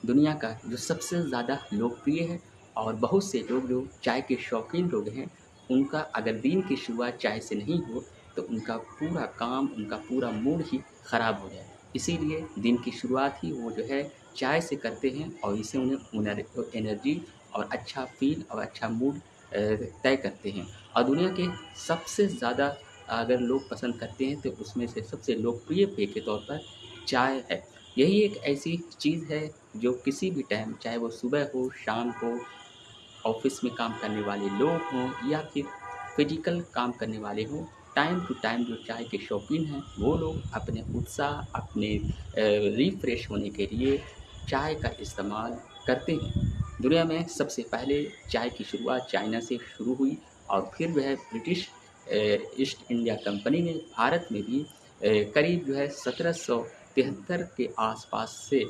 दुनिया का जो सबसे ज़्यादा लोकप्रिय है और बहुत से लोग जो चाय के शौकीन लोग हैं, उनका अगर दिन की शुरुआत चाय से नहीं हो, तो उनका पूरा काम, उनका पूरा मूड ही ख़राब हो जाए। इसीलिए दिन की शुरुआत ही वो जो है चाय से करते हैं और इससे उन्हें एनर्जी और अच्छा फ़ील और अच्छा मूड तय करते हैं। और दुनिया के सबसे ज़्यादा अगर लोग पसंद करते हैं, तो उसमें से सबसे लोकप्रिय पेय के तौर पर चाय है। यही एक ऐसी चीज़ है जो किसी भी टाइम, चाहे वो सुबह हो, शाम हो, ऑफ़िस में काम करने वाले लोग हों या फिर फ़िज़िकल काम करने वाले हों, टाइम टू टाइम जो चाय के शौकीन हैं, वो लोग अपने उत्साह, अपने रिफ़्रेश होने के लिए चाय का इस्तेमाल करते हैं। दुनिया में सबसे पहले चाय की शुरुआत चाइना से शुरू हुई और फिर वह ब्रिटिश ईस्ट इंडिया कंपनी ने भारत में भी करीब जो है 1773 के आसपास से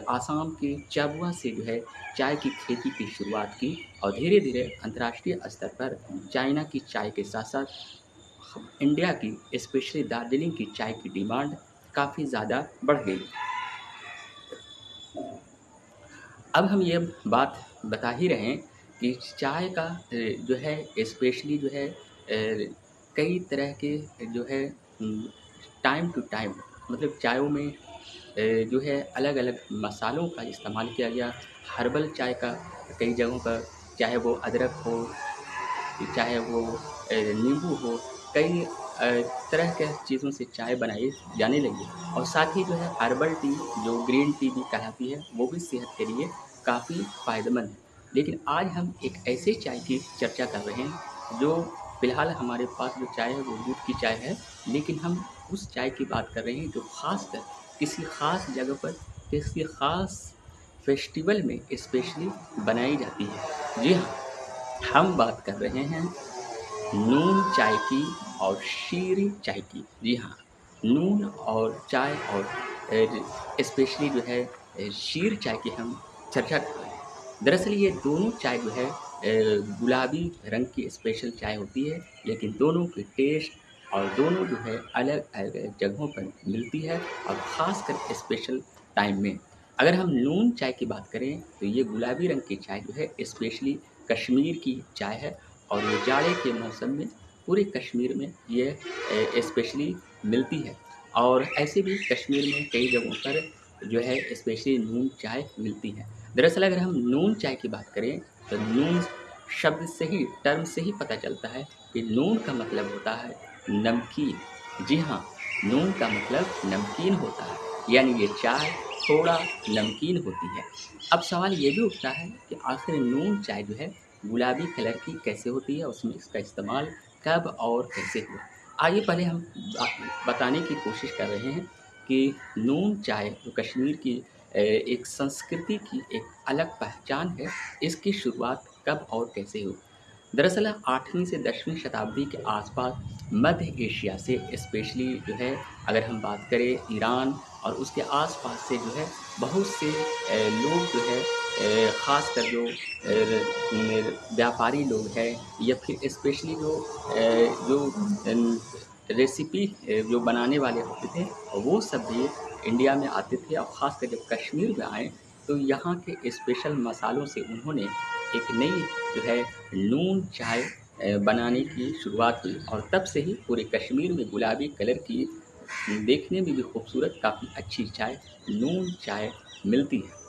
आसाम के चाबुआ से जो है चाय की खेती की शुरुआत की और धीरे-धीरे अंतर्राष्ट्रीय स्तर पर चाइना की चाय के साथ-साथ इंडिया की स्पेशली दार्जिलिंग की चाय की डिमांड काफ़ी ज़्यादा बढ़ गई। अब हम ये बात बता ही रहे हैं कि चाय का जो है स्पेशली जो है कई तरह के जो है टाइम टू टाइम मतलब चायों में जो है अलग-अलग मसालों का इस्तेमाल किया गया। हर्बल चाय का कई जगहों पर, चाहे वो अदरक हो, चाहे वो नींबू हो, कई तरह के चीज़ों से चाय बनाई जाने लगी और साथ ही जो है हर्बल टी, जो ग्रीन टी भी कहलाती है, वो भी सेहत के लिए काफ़ी फ़ायदेमंद है। लेकिन आज हम एक ऐसे चाय की चर्चा कर रहे हैं, जो फ़िलहाल हमारे पास जो चाय है वो दूध की चाय है, लेकिन हम उस चाय की बात कर रहे हैं जो ख़ासकर किसी ख़ास जगह पर, किसी ख़ास फेस्टिवल में स्पेशली बनाई जाती है। जी हाँ, हम बात कर रहे हैं नून चाय की और शीरी चाय की। जी हाँ, नून और चाय और स्पेशली जो है शीर चाय की हम चर्चा कर रहे हैं। दरअसल ये दोनों चाय जो है गुलाबी रंग की स्पेशल चाय होती है, लेकिन दोनों की टेस्ट और दोनों जो है अलग-अलग जगहों पर मिलती है और ख़ासकर स्पेशल टाइम में। अगर हम नून चाय की बात करें, तो ये गुलाबी रंग की चाय जो है स्पेशली कश्मीर की चाय है और ये जाड़े के मौसम में पूरे कश्मीर में ये स्पेशली मिलती है और ऐसे भी कश्मीर में कई जगहों पर जो है स्पेशली नून चाय मिलती है। दरअसल अगर हम नून चाय की बात करें, तो नून शब्द से ही, टर्म से ही पता चलता है कि नून का मतलब होता है नमकीन। जी हाँ, नून का मतलब नमकीन होता है, यानी ये चाय थोड़ा नमकीन होती है। अब सवाल ये भी उठता है कि आखिर नून चाय जो है गुलाबी कलर की कैसे होती है, उसमें इसका इस्तेमाल कब और कैसे हुआ? आइए पहले हम बताने की कोशिश कर रहे हैं कि नून चाय जो कश्मीर की एक संस्कृति की एक अलग पहचान है, इसकी शुरुआत कब और कैसे हुई? दरअसल 8वीं से 10वीं शताब्दी के आसपास मध्य एशिया से स्पेशली जो है अगर हम बात करें ईरान और उसके आसपास से जो है बहुत से लोग जो है ख़ासकर जो व्यापारी लोग हैं या फिर स्पेशली जो रेसिपी जो बनाने वाले होते थे, वो सब भी इंडिया में आते थे और ख़ासकर जब कश्मीर में आए, तो यहाँ के स्पेशल मसालों से उन्होंने एक नई जो है नून चाय बनाने की शुरुआत हुई और तब से ही पूरे कश्मीर में गुलाबी कलर की देखने में भी खूबसूरत काफ़ी अच्छी चाय नून चाय मिलती है।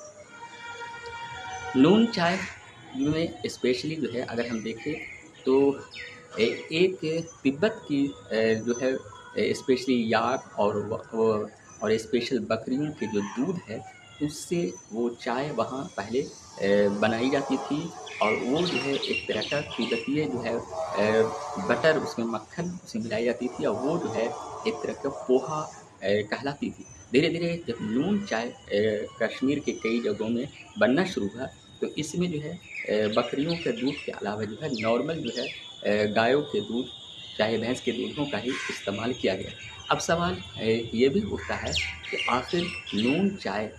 नून चाय में स्पेशली जो है अगर हम देखें तो एक तिब्बत की जो है स्पेशली याक और स्पेशल बकरियों के जो दूध है, उससे वो चाय वहाँ पहले बनाई जाती थी और वो जो है एक तरह का तिब्बतीय जो है बटर, उसमें मक्खन उसमें मिलाई जाती थी और वो जो है एक तरह का पोहा कहलाती थी। धीरे-धीरे जब नून चाय कश्मीर के कई जगहों में बनना शुरू हुआ, तो इसमें जो है बकरियों के दूध के अलावा जो है नॉर्मल जो है गायों के दूध, चाहे भैंस के दूधों का ही इस्तेमाल किया गया। अब सवाल ये भी उठता है कि आखिर नून चाय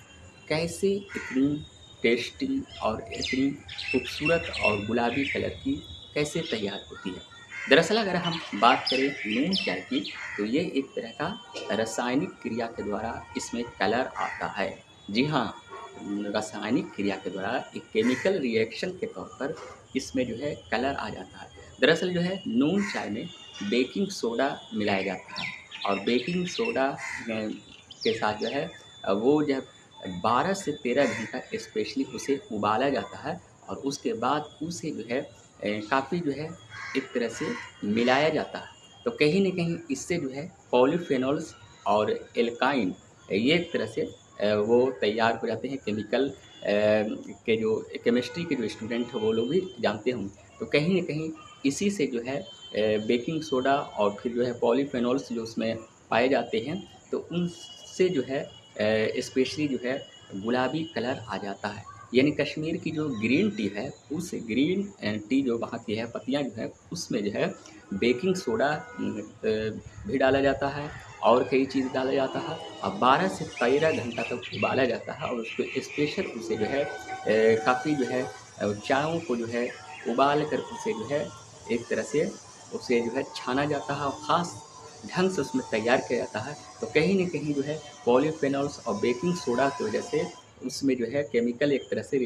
कैसे इतनी टेस्टी और इतनी खूबसूरत और गुलाबी कलर की कैसे तैयार होती है? दरअसल अगर हम बात करें नून चाय की, तो ये एक तरह का रासायनिक क्रिया के द्वारा इसमें कलर आता है। जी हाँ, रासायनिक क्रिया के द्वारा एक केमिकल रिएक्शन के तौर पर इसमें जो है कलर आ जाता है। दरअसल जो है नून चाय में बेकिंग सोडा मिलाया जाता है और बेकिंग सोडा के साथ जो है वो जब 12 से 13 घंटा स्पेशली उसे उबाला जाता है और उसके बाद उसे जो है काफ़ी जो है एक तरह से मिलाया जाता है। तो कहीं न कहीं इससे जो है पॉलीफेनॉल्स और एल्काइन ये एक तरह से वो तैयार हो जाते हैं केमिकल के जो केमिस्ट्री के जो स्टूडेंट हैं वो लोग भी जानते होंगे। तो कहीं न कहीं इसी से जो है बेकिंग सोडा और फिर जो है पॉलीफेनॉल्स जो उसमें पाए जाते हैं, तो उनसे जो है स्पेशली जो है गुलाबी कलर आ जाता है। यानी कश्मीर की जो ग्रीन टी है, उस ग्रीन टी जो वहाँ की है, पत्तियाँ जो है, उसमें जो है बेकिंग सोडा भी डाला जाता है और कई चीज़ डाला जाता है और 12 से 13 घंटा तक उबाला जाता है और उसको स्पेशल उसे जो है काफ़ी जो है चायों को जो है उबाल कर उसे जो है एक तरह से उसे जो है छाना जाता है और ख़ास ढंग से उसमें तैयार किया जाता है। तो कहीं न कहीं जो है पॉलीफेनॉल्स और बेकिंग सोडा की वजह से उसमें जो है केमिकल एक तरह से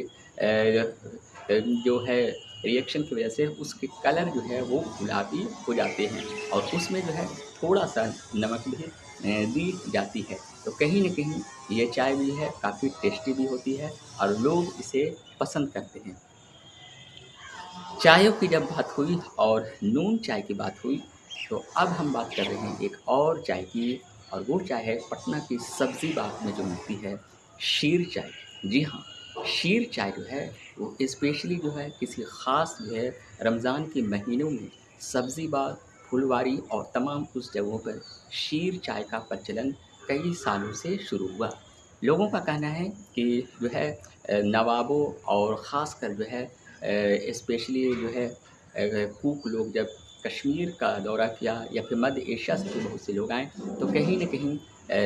जो है रिएक्शन की वजह से उसके कलर जो है वो गुलाबी हो जाते हैं और उसमें जो है थोड़ा-सा नमक भी दी जाती है। तो कहीं न कहीं ये चाय भी है काफ़ी टेस्टी भी होती है और लोग इसे पसंद करते हैं। चायों की जब बात हुई और नून चाय की बात हुई, तो अब हम बात कर रहे हैं एक और चाय की और वो चाय है पटना की सब्ज़ी बाग में जो मिलती है, शीर चाय। जी हाँ, शीर चाय जो है वो स्पेशली जो है किसी ख़ास जो है रमज़ान के महीनों में सब्ज़ी बाग, फुलवारी और तमाम उस जगहों पर शीर चाय का प्रचलन कई सालों से शुरू हुआ। लोगों का कहना है कि जो है नवाबों और ख़ासकर जो है स्पेशली जो है कुक लोग जब कश्मीर का दौरा किया या फिर मध्य एशिया से भी बहुत से लोग आए, तो कहीं न कहीं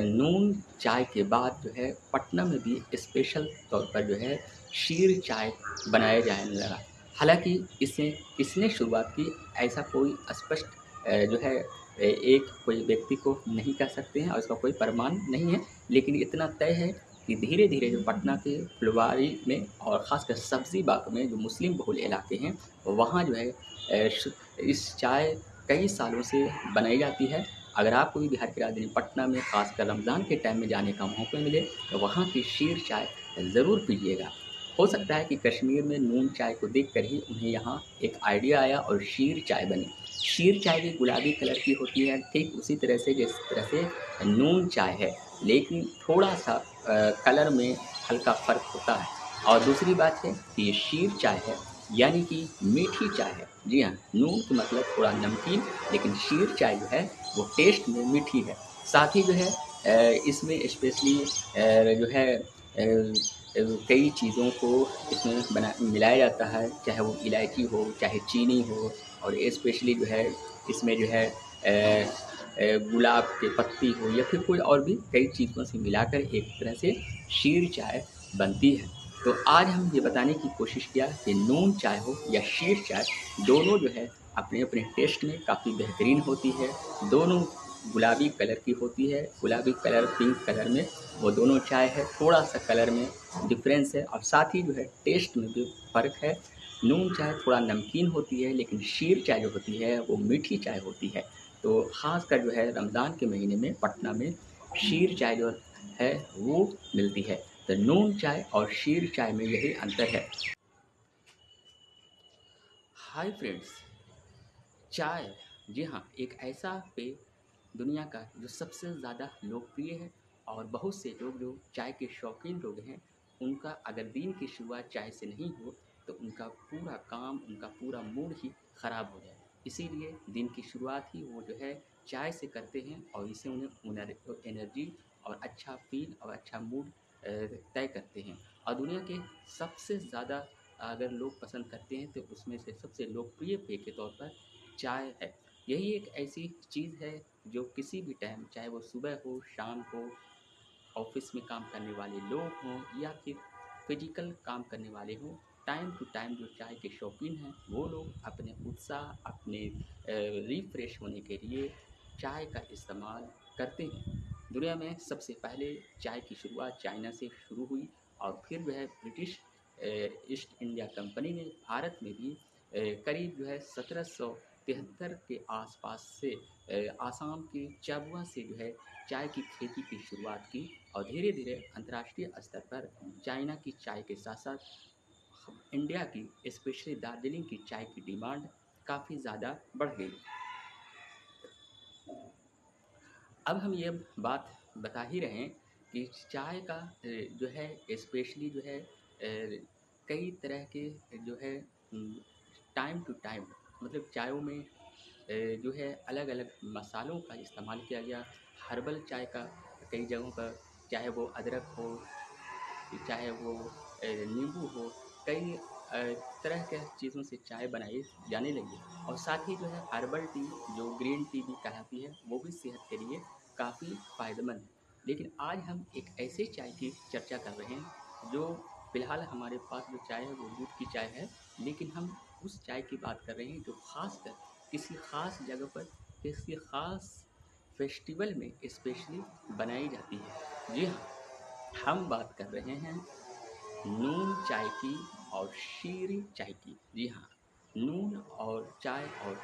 नून चाय के बाद जो है पटना में भी स्पेशल तौर पर जो है शीर चाय बनाया जाने लगा। हालाँकि इसे किसने शुरुआत की ऐसा कोई स्पष्ट जो है एक कोई व्यक्ति को नहीं कह सकते हैं और इसका कोई प्रमाण नहीं है। लेकिन इतना तय है कि धीरे-धीरे जो पटना के फुलवारी में और ख़ासकर सब्ज़ी बाग में जो मुस्लिम बहुल इलाके हैं, वहाँ जो है श इस चाय कई सालों से बनाई जाती है। अगर आपको भी बिहार की राजधानी पटना में ख़ासकर रमज़ान के टाइम में जाने का मौका मिले, तो वहाँ की शीर चाय ज़रूर पीजिएगा। हो सकता है कि कश्मीर में नून चाय को देखकर ही उन्हें यहाँ एक आइडिया आया और शीर चाय बनी। शीर चाय भी गुलाबी कलर की होती है, ठीक उसी तरह से जिस तरह से नून चाय है, लेकिन थोड़ा-सा कलर में हल्का फ़र्क होता है। और दूसरी बात है कि ये शीर चाय है, यानी कि मीठी चाय है। जी हाँ, नून का मतलब थोड़ा नमकीन, लेकिन शीर चाय जो है वो टेस्ट में मीठी है। साथ ही जो है इसमें स्पेशली जो है कई चीज़ों को इसमें मिलाया जाता है, चाहे वो इलायची हो, चाहे चीनी हो और स्पेशली जो है इसमें जो है गुलाब की पत्ती हो या फिर कोई और भी कई चीज़ों से मिलाकर एक तरह से शीर चाय बनती है। तो आज हम ये बताने की कोशिश किया कि नून चाय हो या शीर चाय, दोनों जो है अपने-अपने टेस्ट में काफ़ी बेहतरीन होती है। दोनों गुलाबी कलर की होती है, गुलाबी कलर, पिंक कलर में वो दोनों चाय है। थोड़ा-सा कलर में डिफ़रेंस है और साथ ही जो है टेस्ट में भी फ़र्क है। नून चाय थोड़ा नमकीन होती है, लेकिन शीर चाय जो होती है वो मीठी चाय होती है। तो ख़ासकर जो है रमज़ान के महीने में पटना में शीर चाय जो है वो मिलती है। तो नून चाय और शीर चाय में यही अंतर है। हाय फ्रेंड्स, चाय, जी हाँ, एक ऐसा पेय दुनिया का जो सबसे ज़्यादा लोकप्रिय है और बहुत से लोग जो चाय के शौकीन लोग हैं, उनका अगर दिन की शुरुआत चाय से नहीं हो, तो उनका पूरा काम, उनका पूरा मूड ही ख़राब हो जाए। इसीलिए दिन की शुरुआत ही वो जो है चाय से करते हैं और इससे उन्हें एनर्जी और अच्छा फ़ील और अच्छा मूड तय करते हैं। और दुनिया के सबसे ज़्यादा अगर लोग पसंद करते हैं, तो उसमें से सबसे लोकप्रिय पेय के तौर पर चाय है। यही एक ऐसी चीज़ है जो किसी भी टाइम, चाहे वो सुबह हो, शाम हो, ऑफ़िस में काम करने वाले लोग हों या फिर फ़िज़िकल काम करने वाले हों, टाइम टू टाइम जो चाय के शौकीन हैं, वो लोग अपने उत्साह, अपने रिफ़्रेश होने के लिए चाय का इस्तेमाल करते हैं। दुनिया में सबसे पहले चाय की शुरुआत चाइना से शुरू हुई और फिर जो है ब्रिटिश ईस्ट इंडिया कंपनी ने भारत में भी करीब जो है 1773 के आसपास से आसाम के चाबुआ से जो है चाय की खेती की शुरुआत की और धीरे धीरे अंतर्राष्ट्रीय स्तर पर चाइना की चाय के साथ साथ इंडिया की स्पेशली दार्जिलिंग की चाय की डिमांड काफ़ी ज़्यादा बढ़ गई। अब हम ये बात बता ही रहे हैं कि चाय का जो है स्पेशली जो है कई तरह के जो है टाइम टू टाइम मतलब चायों में जो है अलग अलग मसालों का इस्तेमाल किया गया। हर्बल चाय का कई जगहों पर, चाहे वो अदरक हो, चाहे वो नींबू हो, कई तरह के चीज़ों से चाय बनाई जाने लगी और साथ ही जो है हर्बल टी जो ग्रीन टी भी कहलाती है वो भी सेहत के लिए काफ़ी फ़ायदेमंद है। लेकिन आज हम एक ऐसे चाय की चर्चा कर रहे हैं जो फ़िलहाल हमारे पास जो चाय है वो दूध की चाय है, लेकिन हम उस चाय की बात कर रहे हैं जो ख़ासकर किसी ख़ास जगह पर, किसी ख़ास फेस्टिवल में स्पेशली बनाई जाती है। जी हाँ, हम बात कर रहे हैं नून चाय की और शीरी चाय की। जी हाँ, नून और चाय और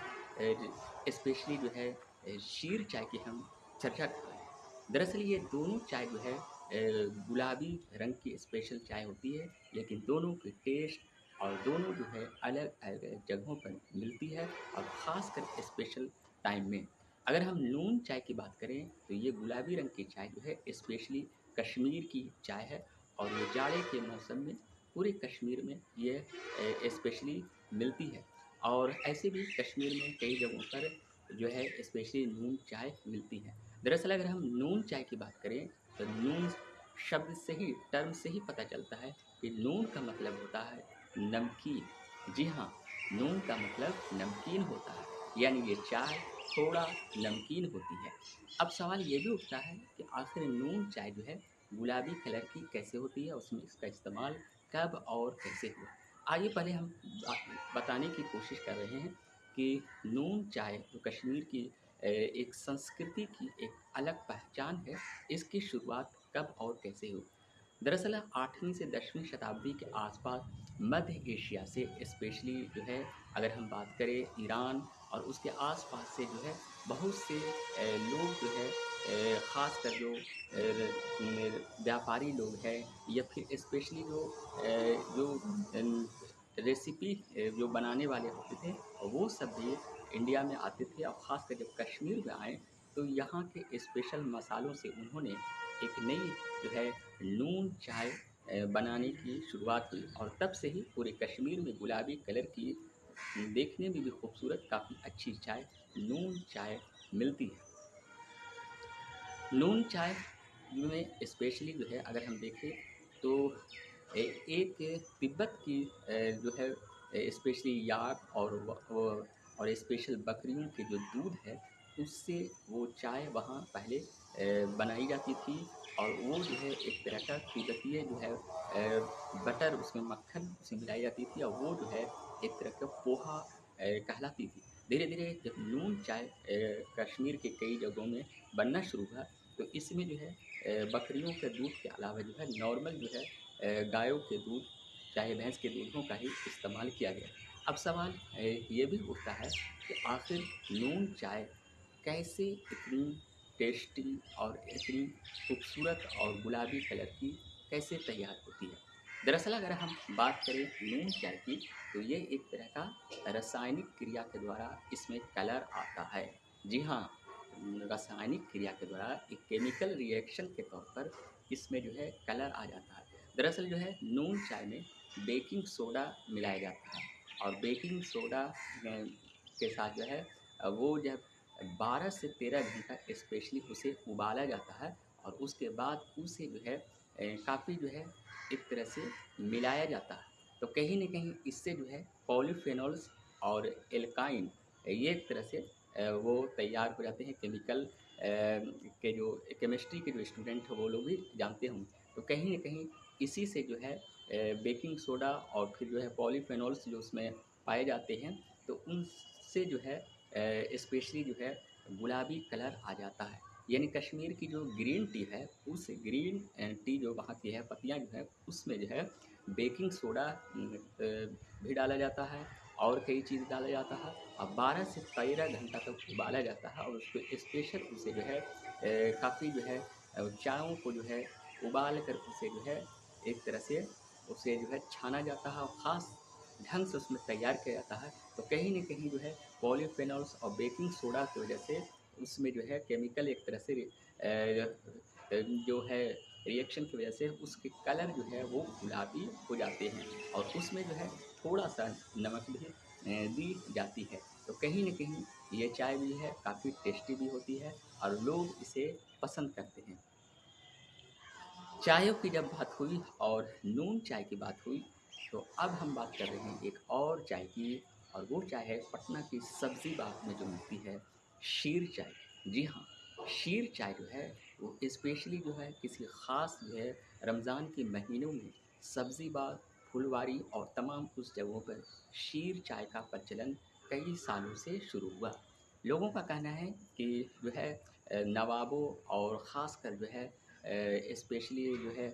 स्पेशली जो है शीर चाय की हम चर्चा कर रहे हैं। दरअसल ये दोनों चाय जो है गुलाबी रंग की स्पेशल चाय होती है, लेकिन दोनों की टेस्ट और दोनों जो है अलग-अलग जगहों पर मिलती है और ख़ासकर स्पेशल टाइम में। अगर हम नून चाय की बात करें, तो ये गुलाबी रंग की चाय जो है स्पेशली कश्मीर की चाय है और ये जाड़े के मौसम में पूरे कश्मीर में ये स्पेशली मिलती है और ऐसे भी कश्मीर में कई जगहों पर जो है स्पेशली नून चाय मिलती है। दरअसल अगर हम नून चाय की बात करें, तो नून शब्द से ही, टर्म से ही पता चलता है कि नून का मतलब होता है नमकीन। जी हाँ, नून का मतलब नमकीन होता है, यानी ये चाय थोड़ा नमकीन होती है। अब सवाल ये भी उठता है कि आखिर नून चाय जो है गुलाबी कलर की कैसे होती है, उसमें इसका इस्तेमाल कब और कैसे हुआ? आइए पहले हम बताने की कोशिश कर रहे हैं कि नून चाय जो कश्मीर की एक संस्कृति की एक अलग पहचान है, इसकी शुरुआत कब और कैसे हुई? दरअसल 8वीं से 10वीं शताब्दी के आसपास मध्य एशिया से स्पेशली जो है अगर हम बात करें ईरान और उसके आसपास से जो है बहुत से लोग जो है ख़ासकर जो व्यापारी लोग हैं या फिर स्पेशली जो रेसिपी जो बनाने वाले होते थे वो सब भी इंडिया में आते थे और ख़ासकर जब कश्मीर में आए तो यहाँ के स्पेशल मसालों से उन्होंने एक नई जो है नून चाय बनाने की शुरुआत हुई और तब से ही पूरे कश्मीर में गुलाबी कलर की देखने में भी खूबसूरत काफ़ी अच्छी चाय नून चाय मिलती है। नून चाय में स्पेशली जो है अगर हम देखें तो एक तिब्बत की जो है स्पेशली याक और स्पेशल बकरियों के जो दूध है उससे वो चाय वहाँ पहले बनाई जाती थी और वो जो है एक तरह का तिब्बतीय जो है बटर उसमें मक्खन उसमें मिलाई जाती थी और वो जो है एक तरह का पोहा कहलाती थी। धीरे धीरे जब नून चाय कश्मीर के कई जगहों में बनना शुरू हुआ तो इसमें जो है बकरियों के दूध के अलावा जो है नॉर्मल जो है गायों के दूध चाहे भैंस के दूधों का ही इस्तेमाल किया गया। अब सवाल ये भी उठता है कि आखिर नून चाय कैसे इतनी टेस्टी और इतनी खूबसूरत और गुलाबी कलर की कैसे तैयार होती है। दरअसल अगर हम बात करें नून चाय की तो ये एक तरह का रासायनिक क्रिया के द्वारा इसमें कलर आता है। जी हाँ, रासायनिक क्रिया के द्वारा एक केमिकल रिएक्शन के तौर पर इसमें जो है कलर आ जाता है। दरअसल जो है नून चाय में बेकिंग सोडा मिलाया जाता है और बेकिंग सोडा के साथ जो है वो जब 12 से 13 घंटा स्पेशली उसे उबाला जाता है और उसके बाद उसे जो है काफ़ी जो है एक तरह से मिलाया जाता है। तो कहीं न कहीं इससे जो है पॉलीफेनॉल्स और एल्काइन ये एक तरह से वो तैयार हो जाते हैं केमिकल के जो केमिस्ट्री के जो स्टूडेंट हैं वो लोग भी जानते होंगे। तो कहीं न कहीं इसी से जो है बेकिंग सोडा और फिर जो है पॉलीफेनॉल्स जो उसमें पाए जाते हैं तो उनसे जो है स्पेशली जो है गुलाबी कलर आ जाता है। यानी कश्मीर की जो ग्रीन टी है, उस ग्रीन टी जो वहाँ की है, पत्तियाँ जो है, उसमें जो है बेकिंग सोडा भी डाला जाता है और कई चीज़ डाला जाता है और 12 से 13 घंटा तक उबाला जाता है और उसको स्पेशल उसे जो है काफ़ी जो है चायों को जो है उबाल कर उसे जो है एक तरह से उसे जो है छाना जाता है और ख़ास ढंग से उसमें तैयार किया जाता है। तो कहीं न कहीं जो है पॉलीफेनॉल्स और बेकिंग सोडा की वजह से उसमें जो है केमिकल एक तरह से जो है रिएक्शन की वजह से उसके कलर जो है वो गुलाबी हो जाते हैं और उसमें जो है थोड़ा-सा नमक भी दी जाती है। तो कहीं न कहीं ये चाय भी है काफ़ी टेस्टी भी होती है और लोग इसे पसंद करते हैं। चायों की जब बात हुई और नून चाय की बात हुई, तो अब हम बात कर रहे हैं एक और चाय की और वो चाय है पटना की सब्ज़ी बाग में जो मिलती है, शीर चाय। जी हाँ, शीर चाय जो है वो स्पेशली जो है किसी ख़ास जो है रमज़ान के महीनों में सब्ज़ी बाग, फुलवारी और तमाम उस जगहों पर शीर चाय का प्रचलन कई सालों से शुरू हुआ। लोगों का कहना है कि जो है नवाबों और ख़ासकर जो है स्पेशली जो है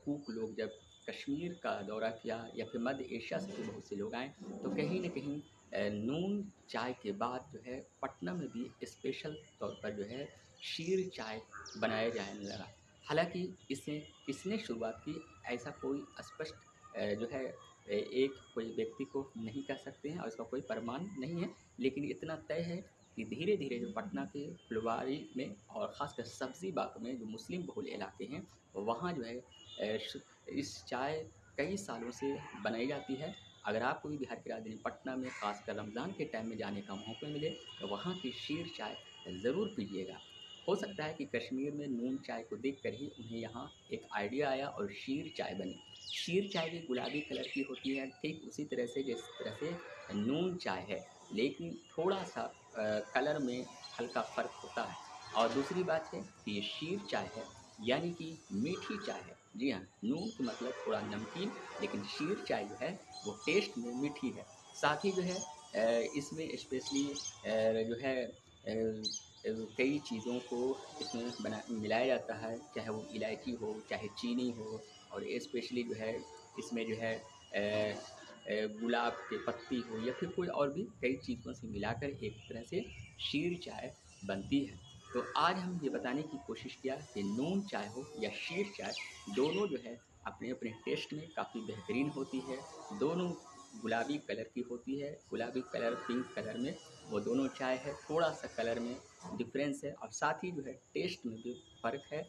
कूक लोग जब कश्मीर का दौरा किया या फिर मध्य एशिया से भी बहुत से लोग आए, तो कहीं न कहीं नून चाय के बाद जो है पटना में भी स्पेशल तौर पर जो है शीर चाय बनाया जाने लगा। हालाँकि इसे किसने शुरुआत की ऐसा कोई स्पष्ट जो है एक कोई व्यक्ति को नहीं कह सकते हैं और इसका कोई प्रमाण नहीं है। लेकिन इतना तय है कि धीरे-धीरे जो पटना के फुलवारी में और ख़ासकर सब्ज़ी बाग में जो मुस्लिम बहुल इलाके हैं, वहाँ जो है श इस चाय कई सालों से बनाई जाती है। अगर आपको भी बिहार की राजधानी पटना में ख़ासकर रमज़ान के टाइम में जाने का मौका मिले, तो वहाँ की शीर चाय ज़रूर पीजिएगा। हो सकता है कि कश्मीर में नून चाय को देखकर ही उन्हें यहाँ एक आइडिया आया और शीर चाय बनी। शीर चाय भी गुलाबी कलर की होती है, ठीक उसी तरह से जिस तरह से नून चाय है, लेकिन थोड़ा-सा कलर में हल्का फ़र्क होता है। और दूसरी बात है कि ये शीर चाय है, यानी कि मीठी चाय है। जी हाँ, नून का मतलब थोड़ा नमकीन, लेकिन शीर चाय जो है वो टेस्ट में मीठी है। साथ ही जो है इसमें स्पेशली जो है कई चीज़ों को इसमें मिलाया जाता है, चाहे वो इलायची हो, चाहे चीनी हो और स्पेशली जो है इसमें जो है गुलाब की पत्ती हो या फिर कोई और भी कई चीज़ों से मिलाकर एक तरह से शीर चाय बनती है। तो आज हम ये बताने की कोशिश किया कि नून चाय हो या शीर चाय, दोनों जो है अपने-अपने टेस्ट में काफ़ी बेहतरीन होती है। दोनों गुलाबी कलर की होती है, गुलाबी कलर, पिंक कलर में वो दोनों चाय है। थोड़ा-सा कलर में डिफ़रेंस है और साथ ही जो है टेस्ट में भी फ़र्क है।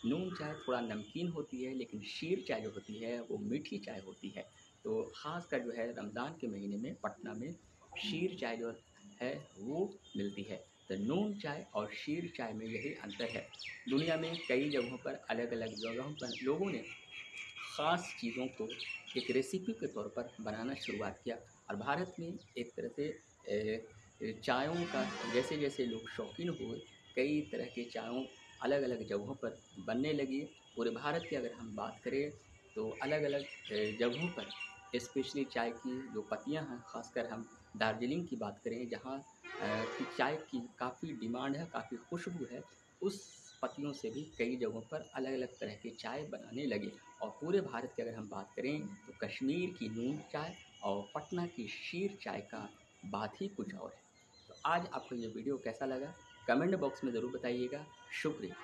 नून चाय थोड़ा नमकीन होती है, लेकिन शीर चाय जो होती है वो मीठी चाय होती है। तो ख़ासकर जो है रमज़ान के महीने में पटना में शीर चाय जो है वो मिलती है। तो नून चाय और शीर चाय में यही अंतर है। दुनिया में कई जगहों पर अलग-अलग जगहों पर लोगों ने ख़ास चीज़ों को एक रेसिपी के तौर पर बनाना शुरुआत किया और भारत में एक तरह से चायों का जैसे-जैसे लोग शौकीन हुए, कई तरह के चायों अलग-अलग जगहों पर बनने लगी। पूरे भारत की अगर हम बात करें तो अलग-अलग जगहों पर स्पेशली चाय की जो पत्तियाँ हैं, ख़ासकर हम दार्जिलिंग की बात करें जहाँ की चाय की काफ़ी डिमांड है, काफ़ी खुशबू है, उस पत्तियों से भी कई जगहों पर अलग-अलग तरह की चाय बनाने लगे। और पूरे भारत की अगर हम बात करें तो कश्मीर की नून चाय और पटना की शीर चाय का बात ही कुछ और है। तो आज आपको ये वीडियो कैसा लगा? कमेंट बॉक्स में ज़रूर बताइएगा। शुक्रिया।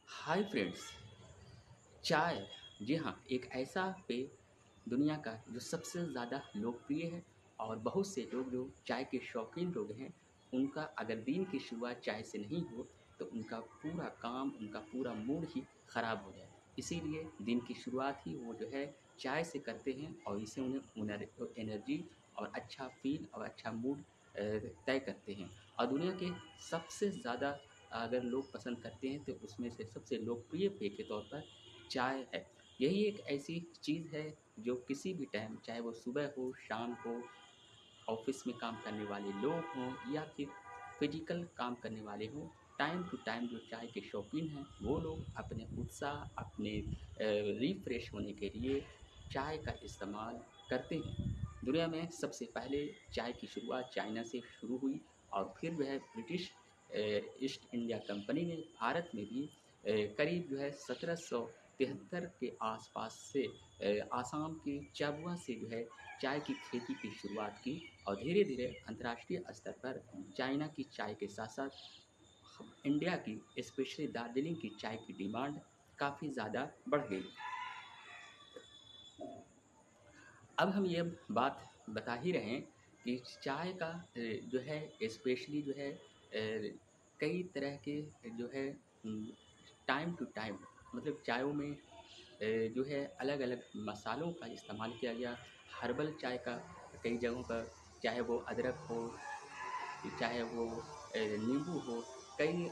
हाय फ्रेंड्स, चाय, जी हाँ, एक ऐसा पेय दुनिया का जो सबसे ज़्यादा लोकप्रिय है और बहुत से लोग जो चाय के शौकीन लोग हैं, उनका अगर दिन की शुरुआत चाय से नहीं हो, तो उनका पूरा काम, उनका पूरा मूड ही ख़राब हो जाए। इसीलिए दिन की शुरुआत ही वो जो है चाय से करते हैं और इससे उन्हें एनर्जी और अच्छा फ़ील और अच्छा मूड तय करते हैं। और दुनिया के सबसे ज़्यादा अगर लोग पसंद करते हैं, तो उसमें से सबसे लोकप्रिय पेय के तौर पर चाय है। यही एक ऐसी चीज़ है जो किसी भी टाइम चाहे वो सुबह हो, शाम हो ऑफ़िस में काम करने वाले लोग हों या फिर फ़िज़िकल काम करने वाले हों, टाइम टू टाइम जो चाय के शौकीन हैं, वो लोग अपने उत्साह, अपने रिफ़्रेश होने के लिए चाय का इस्तेमाल करते हैं। दुनिया में सबसे पहले चाय की शुरुआत चाइना से शुरू हुई और फिर वह ब्रिटिश ईस्ट इंडिया कंपनी ने भारत में भी करीब जो है 1773 के आसपास से आसाम के चाबुआ से जो है चाय की खेती की शुरुआत की और धीरे-धीरे अंतर्राष्ट्रीय स्तर पर चाइना की चाय के साथ-साथ इंडिया की स्पेशली दार्जिलिंग की चाय की डिमांड काफ़ी ज़्यादा बढ़ गई। अब हम ये बात बता ही रहे हैं कि चाय का जो है स्पेशली जो है कई तरह के जो है टाइम टू टाइम मतलब चायों में जो है अलग-अलग मसालों का इस्तेमाल किया गया। हर्बल चाय का कई जगहों पर चाहे वो अदरक हो, चाहे वो नींबू हो, कई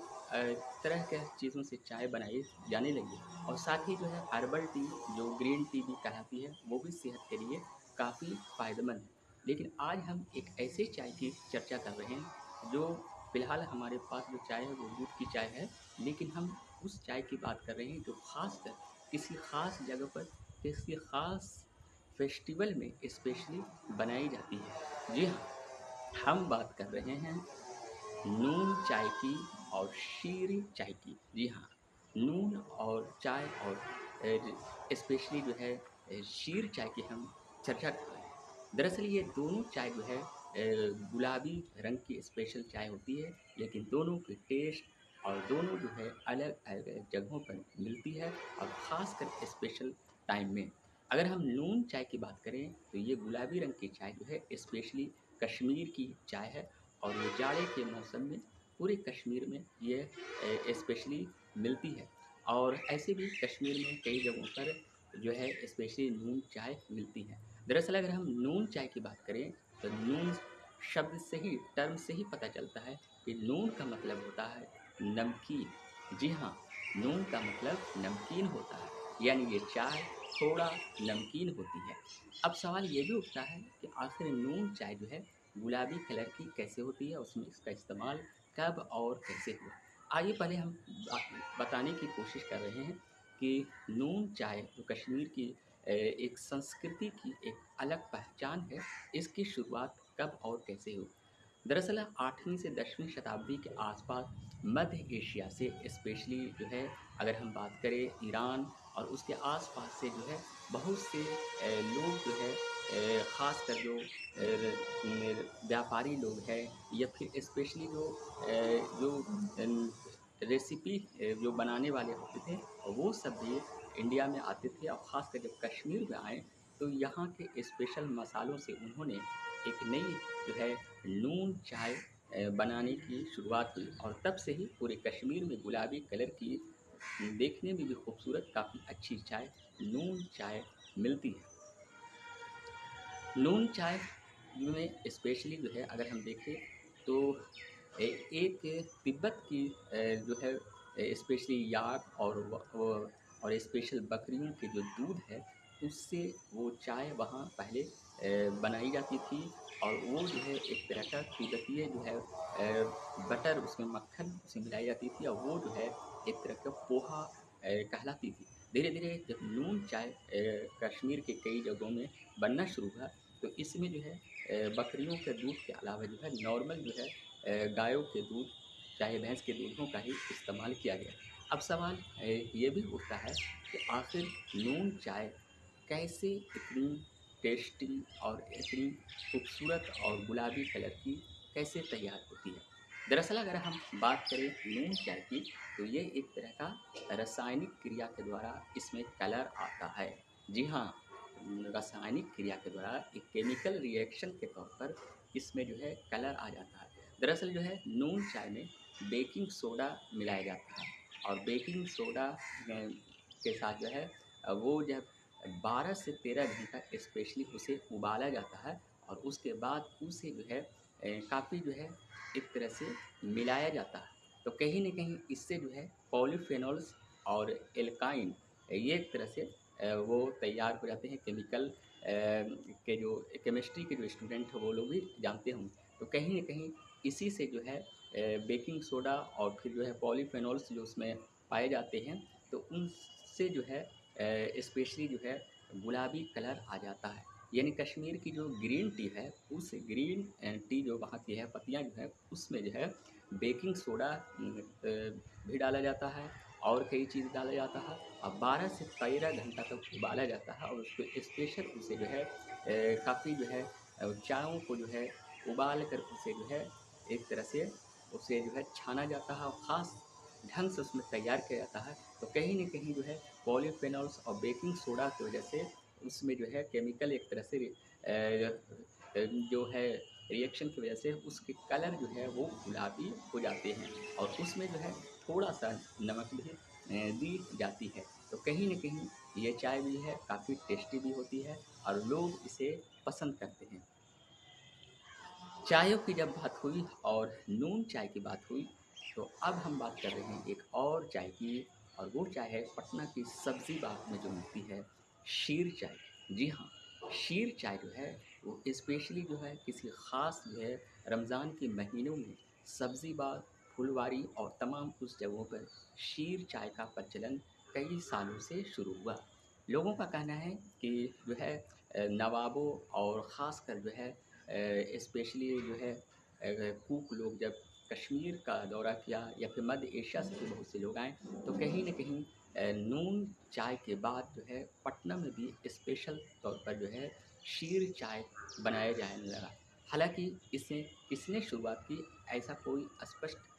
तरह के चीज़ों से चाय बनाई जाने लगी और साथ ही जो है हर्बल टी जो ग्रीन टी भी कहलाती है, वो भी सेहत के लिए काफ़ी फ़ायदेमंद है। लेकिन आज हम एक ऐसे चाय की चर्चा कर रहे हैं, जो फ़िलहाल हमारे पास जो चाय है वो दूध की चाय है, लेकिन हम उस चाय की बात कर रहे हैं जो ख़ासकर किसी ख़ास जगह पर, किसी ख़ास फेस्टिवल में स्पेशली बनाई जाती है। जी हाँ, हम बात कर रहे हैं नून चाय की और शीरी चाय की। जी हाँ, नून और चाय और स्पेशली जो है शीर चाय की हम चर्चा कर रहे हैं। दरअसल ये दोनों चाय जो है गुलाबी रंग की स्पेशल चाय होती है, लेकिन दोनों के टेस्ट और दोनों जो है अलग-अलग जगहों पर मिलती है और ख़ासकर स्पेशल टाइम में। अगर हम नून चाय की बात करें, तो ये गुलाबी रंग की चाय जो है स्पेशली कश्मीर की चाय है और ये जाड़े के मौसम में पूरे कश्मीर में ये स्पेशली मिलती है और ऐसे भी कश्मीर में कई जगहों पर जो है स्पेशली नून चाय मिलती है। दरअसल अगर हम नून चाय की बात करें तो नून शब्द से ही टर्म से ही पता चलता है कि नून का मतलब होता है नमकीन। जी हाँ, नून का मतलब नमकीन होता है, यानी ये चाय थोड़ा नमकीन होती है। अब सवाल ये भी उठता है कि आखिर नून चाय जो है गुलाबी कलर की कैसे होती है, उसमें इसका इस्तेमाल कब और कैसे हुआ? आइए पहले हम बताने की कोशिश कर रहे हैं कि नून चाय जो कश्मीर की एक संस्कृति की एक अलग पहचान है, इसकी शुरुआत कब और कैसे हुई? दरअसल 8वीं से 10वीं शताब्दी के आसपास मध्य एशिया से स्पेशली जो है अगर हम बात करें ईरान और उसके आसपास से जो है बहुत से लोग जो है ख़ासकर जो व्यापारी लोग हैं या फिर स्पेशली जो रेसिपी जो बनाने वाले होते थे वो सब भी इंडिया में आते थे और ख़ासकर जब कश्मीर में आए तो यहाँ के स्पेशल मसालों से उन्होंने एक नई जो है नून चाय बनाने की शुरुआत हुई और तब से ही पूरे कश्मीर में गुलाबी कलर की देखने में भी खूबसूरत काफ़ी अच्छी चाय नून चाय मिलती है। नून चाय में स्पेशली जो है अगर हम देखें तो एक तिब्बत की जो है स्पेशली याक और स्पेशल बकरियों के जो दूध है उससे वो चाय वहाँ पहले बनाई जाती थी और वो जो है एक तरह का तिब्बतीय जो है बटर उसमें मक्खन उसमें मिलाई जाती थी और वो जो है एक तरह का पोहा कहलाती थी। धीरे-धीरे जब नून चाय कश्मीर के कई जगहों में बनना शुरू हुआ तो इसमें जो है बकरियों के दूध के अलावा जो है नॉर्मल जो है गायों के दूध चाहे भैंस के दूधों का ही इस्तेमाल किया गया। अब सवाल ये भी उठता है कि आखिर नून चाय कैसे इतनी टेस्टी और इतनी खूबसूरत और गुलाबी कलर की कैसे तैयार होती है? दरअसल अगर हम बात करें नून चाय की तो ये एक तरह का रासायनिक क्रिया के द्वारा इसमें कलर आता है। जी हाँ, रासायनिक क्रिया के द्वारा एक केमिकल रिएक्शन के तौर पर इसमें जो है कलर आ जाता है। दरअसल जो है नून चाय में बेकिंग सोडा मिलाया जाता है और बेकिंग सोडा के साथ जो है वो जब 12 से 13 घंटा स्पेशली उसे उबाला जाता है और उसके बाद उसे जो है काफ़ी जो है एक तरह से मिलाया जाता है। तो कहीं न कहीं इससे जो है पॉलीफेनॉल्स और एल्काइन ये एक तरह से वो तैयार हो जाते हैं केमिकल के जो केमिस्ट्री के जो स्टूडेंट हैं वो लोग भी जानते होंगे। तो कहीं न कहीं इसी से जो है बेकिंग सोडा और फिर जो है पॉलीफेनॉल्स जो उसमें पाए जाते हैं, तो उनसे जो है स्पेशली जो है गुलाबी कलर आ जाता है। यानी कश्मीर की जो ग्रीन टी है, उस ग्रीन टी जो वहाँ की है, पत्तियाँ जो हैं, उसमें जो है बेकिंग सोडा भी डाला जाता है और कई चीज़ डाला जाता है और 12 से 13 घंटा तक उबाला जाता है और उसको स्पेशल उसे जो है काफ़ी जो है चायों को जो है उबाल कर उसे जो है एक तरह से उसे जो है छाना जाता है और ख़ास ढंग से उसमें तैयार किया जाता है। तो कहीं न कहीं जो है पॉलीफेनॉल्स और बेकिंग सोडा की वजह से उसमें जो है केमिकल एक तरह से जो है रिएक्शन की वजह से उसके कलर जो है वो गुलाबी हो जाते हैं और उसमें जो है थोड़ा-सा नमक भी दी जाती है। तो कहीं न कहीं ये चाय भी है काफ़ी टेस्टी भी होती है और लोग इसे पसंद करते हैं। चायों की जब बात हुई और नून चाय की बात हुई, तो अब हम बात कर रहे हैं एक और चाय की और वो चाय है पटना की सब्ज़ी बाग में जो मिलती है, शीर चाय। जी हाँ, शीर चाय जो है वो स्पेशली जो है किसी ख़ास जो है रमज़ान के महीनों में सब्ज़ी बाग, फुलवारी और तमाम उस जगहों पर शीर चाय का प्रचलन कई सालों से शुरू हुआ। लोगों का कहना है कि जो है नवाबों और ख़ासकर जो है स्पेशली जो है कुक लोग जब कश्मीर का दौरा किया या फिर मध्य एशिया से भी बहुत से लोग आए, तो कहीं न कहीं नून चाय के बाद जो है पटना में भी स्पेशल तौर पर जो है शीर चाय बनाया जाने लगा। हालाँकि इसे किसने शुरुआत की ऐसा कोई स्पष्ट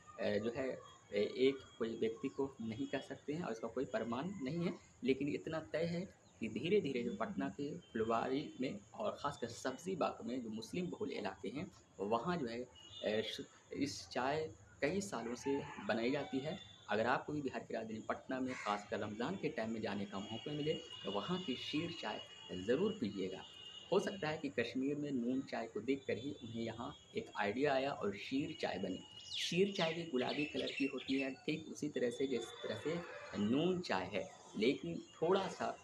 जो है एक कोई व्यक्ति को नहीं कह सकते हैं और इसका कोई प्रमाण नहीं है। लेकिन इतना तय है कि धीरे-धीरे जो पटना के फुलवारी में और ख़ासकर सब्ज़ी बाग में जो मुस्लिम बहुल इलाके हैं, वहाँ जो है श इस चाय कई सालों से बनाई जाती है। अगर आपको भी बिहार की राजधानी पटना में ख़ासकर रमज़ान के टाइम में जाने का मौका मिले, तो वहाँ की शीर चाय ज़रूर पीजिएगा। हो सकता है कि कश्मीर में नून चाय को देखकर ही उन्हें यहाँ एक आइडिया आया और शीर चाय बनी। शीर चाय भी गुलाबी कलर की होती है, ठीक उसी तरह से जिस तरह से नून चाय है, लेकिन थोड़ा-सा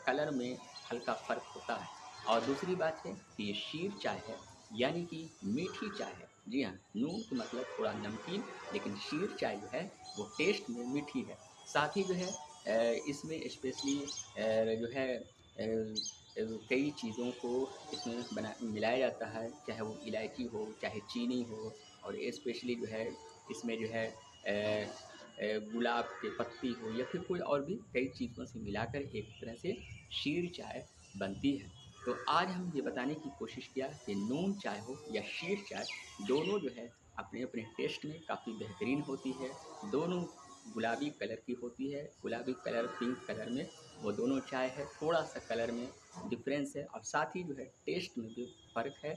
कलर में हल्का फ़र्क होता है। और दूसरी बात है कि ये शीर चाय है, यानी कि मीठी चाय है। जी हाँ, नून का मतलब थोड़ा नमकीन, लेकिन शीर चाय जो है वो टेस्ट में मीठी है। साथ ही जो है इसमें स्पेशली जो है कई चीज़ों को इसमें मिलाया जाता है, चाहे वो इलायची हो, चाहे चीनी हो और स्पेशली जो है इसमें जो है गुलाब के पत्ती हो या फिर कोई और भी कई चीज़ों से मिलाकर एक तरह से शीर चाय बनती है। तो आज हम ये बताने की कोशिश किया कि नून चाय हो या शीर चाय, दोनों जो है अपने-अपने टेस्ट में काफ़ी बेहतरीन होती है। दोनों गुलाबी कलर की होती है, गुलाबी कलर, पिंक कलर में वो दोनों चाय है। थोड़ा-सा कलर में डिफ़रेंस है और साथ ही जो है टेस्ट में भी फ़र्क है।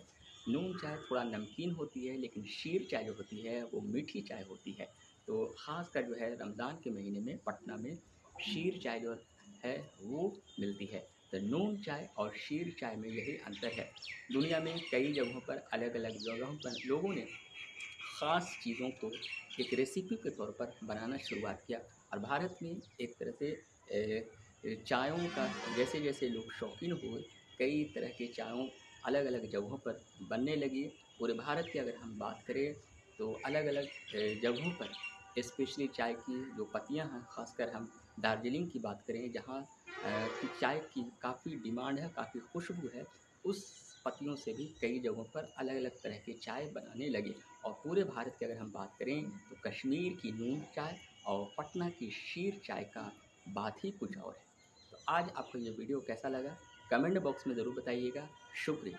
नून चाय थोड़ा नमकीन होती है, लेकिन शीर चाय जो होती है वो मीठी चाय होती है। तो ख़ासकर जो है रमज़ान के महीने में पटना में शीर चाय जो है वो मिलती है। तो नून चाय और शीर चाय में यही अंतर है। दुनिया में कई जगहों पर अलग-अलग जगहों पर लोगों ने ख़ास चीज़ों को एक रेसिपी के तौर पर बनाना शुरुआत किया और भारत में एक तरह से चायों का जैसे-जैसे लोग शौकीन हुए, कई तरह के चायों अलग-अलग जगहों पर बनने लगी। पूरे भारत की अगर हम बात करें तो अलग-अलग जगहों पर स्पेशली चाय की जो पत्तियाँ हैं, ख़ासकर हम दार्जिलिंग की बात करें जहाँ की चाय की काफ़ी डिमांड है, काफ़ी खुशबू है, उस पत्तियों से भी कई जगहों पर अलग-अलग तरह के चाय बनाने लगे। और पूरे भारत की अगर हम बात करें तो कश्मीर की नून चाय और पटना की शीर चाय का बात ही कुछ और है। तो आज आपको ये वीडियो कैसा लगा? कमेंट बॉक्स में ज़रूर बताइएगा। शुक्रिया।